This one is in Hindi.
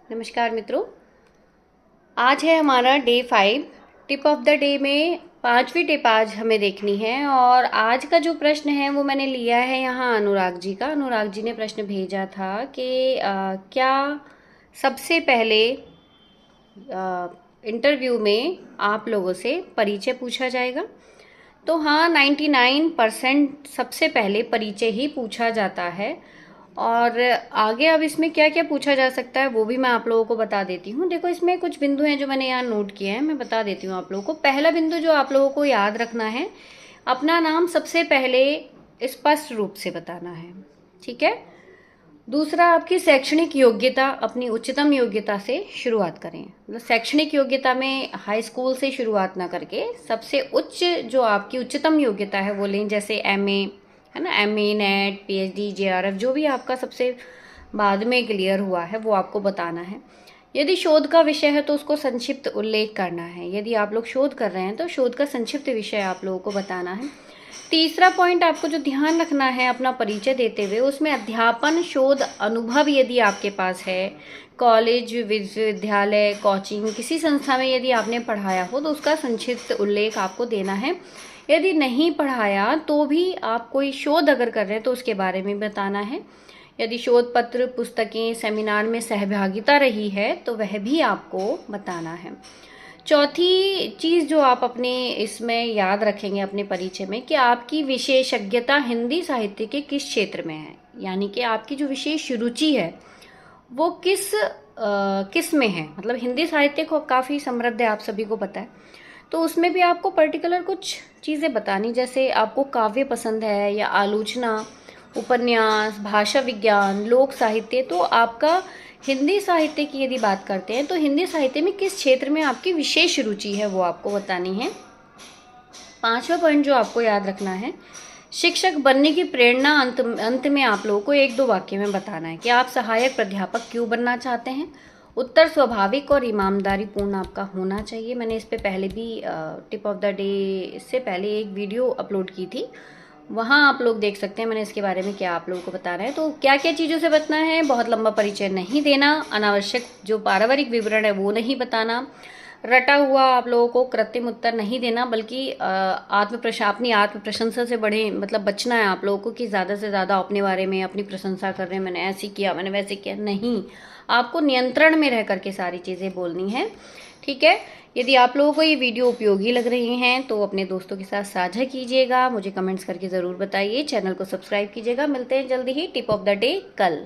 नमस्कार मित्रों, आज है हमारा day 5। Tip of the day में 5वीं टिप आज हमें देखनी है। और आज का जो प्रश्न है वो मैंने लिया है यहाँ अनुराग जी का। अनुराग जी ने प्रश्न भेजा था कि क्या सबसे पहले इंटरव्यू में आप लोगों से परिचय पूछा जाएगा। तो हाँ, 99% सबसे पहले परिचय ही पूछा जाता है। और आगे अब इसमें क्या क्या पूछा जा सकता है वो भी मैं आप लोगों को बता देती हूँ। देखो, इसमें कुछ बिंदु हैं जो मैंने यहाँ नोट किए हैं, मैं बता देती हूँ आप लोगों को। पहला बिंदु जो आप लोगों को याद रखना है, अपना नाम सबसे पहले स्पष्ट रूप से बताना है, ठीक है। दूसरा, आपकी शैक्षणिक योग्यता अपनी उच्चतम योग्यता से शुरुआत करें। मतलब शैक्षणिक योग्यता में हाई स्कूल से शुरुआत ना करके सबसे उच्च जो आपकी उच्चतम योग्यता है वो लें। जैसे एमए है ना, एमए, नेट, पीएचडी, जेआरएफ, जो भी आपका सबसे बाद में क्लियर हुआ है वो आपको बताना है। यदि शोध का विषय है तो उसको संक्षिप्त उल्लेख करना है। यदि आप लोग शोध कर रहे हैं तो शोध का संक्षिप्त विषय आप लोगों को बताना है। तीसरा पॉइंट आपको जो ध्यान रखना है अपना परिचय देते हुए, उसमें अध्यापन शोध अनुभव यदि आपके पास है, कॉलेज, विश्वविद्यालय, कोचिंग, किसी संस्था में यदि आपने पढ़ाया हो तो उसका संक्षिप्त उल्लेख आपको देना है। यदि नहीं पढ़ाया तो भी आप कोई शोध अगर कर रहे हैं तो उसके बारे में बताना है। यदि शोध पत्र, पुस्तकें, सेमिनार में सहभागिता रही है तो वह भी आपको बताना है। चौथी चीज़ जो आप अपने इसमें याद रखेंगे अपने परिचय में, कि आपकी विशेषज्ञता हिंदी साहित्य के किस क्षेत्र में है। यानी कि आपकी जो विशेष रुचि है वो किस में है। मतलब हिंदी साहित्य को काफ़ी समृद्ध है, आप सभी को पता है। तो उसमें भी आपको पर्टिकुलर कुछ चीज़ें बतानी, जैसे आपको काव्य पसंद है या आलोचना, उपन्यास, भाषा विज्ञान, लोक साहित्य। तो आपका हिंदी साहित्य की यदि बात करते हैं तो हिंदी साहित्य में किस क्षेत्र में आपकी विशेष रुचि है वो आपको बतानी है। पांचवा पॉइंट जो आपको याद रखना है, शिक्षक बनने की प्रेरणा अंत में आप लोगों को 1-2 वाक्य में बताना है कि आप सहायक प्राध्यापक क्यों बनना चाहते हैं। उत्तर स्वाभाविक और ईमानदारी पूर्ण आपका होना चाहिए। मैंने इस पे पहले भी टिप ऑफ द डे से पहले एक वीडियो अपलोड की थी, वहाँ आप लोग देख सकते हैं मैंने इसके बारे में क्या आप लोगों को बताना है। तो क्या क्या चीज़ों से बचना है, बहुत लंबा परिचय नहीं देना, अनावश्यक जो पारिवारिक विवरण है वो नहीं बताना, रटा हुआ आप लोगों को कृत्रिम उत्तर नहीं देना, बल्कि अपनी आत्म प्रशंसा से मतलब बचना है आप लोगों को कि ज़्यादा से ज़्यादा अपने बारे में अपनी प्रशंसा कर रहे हैं, मैंने ऐसे किया, मैंने वैसे किया। नहीं, आपको नियंत्रण में रह करके सारी चीज़ें बोलनी है, ठीक है। यदि आप लोगों को ये वीडियो उपयोगी लग रही हैं तो अपने दोस्तों के साथ साझा कीजिएगा, मुझे कमेंट्स करके ज़रूर बताइए, चैनल को सब्सक्राइब कीजिएगा। मिलते हैं जल्दी ही टिप ऑफ द डे कल।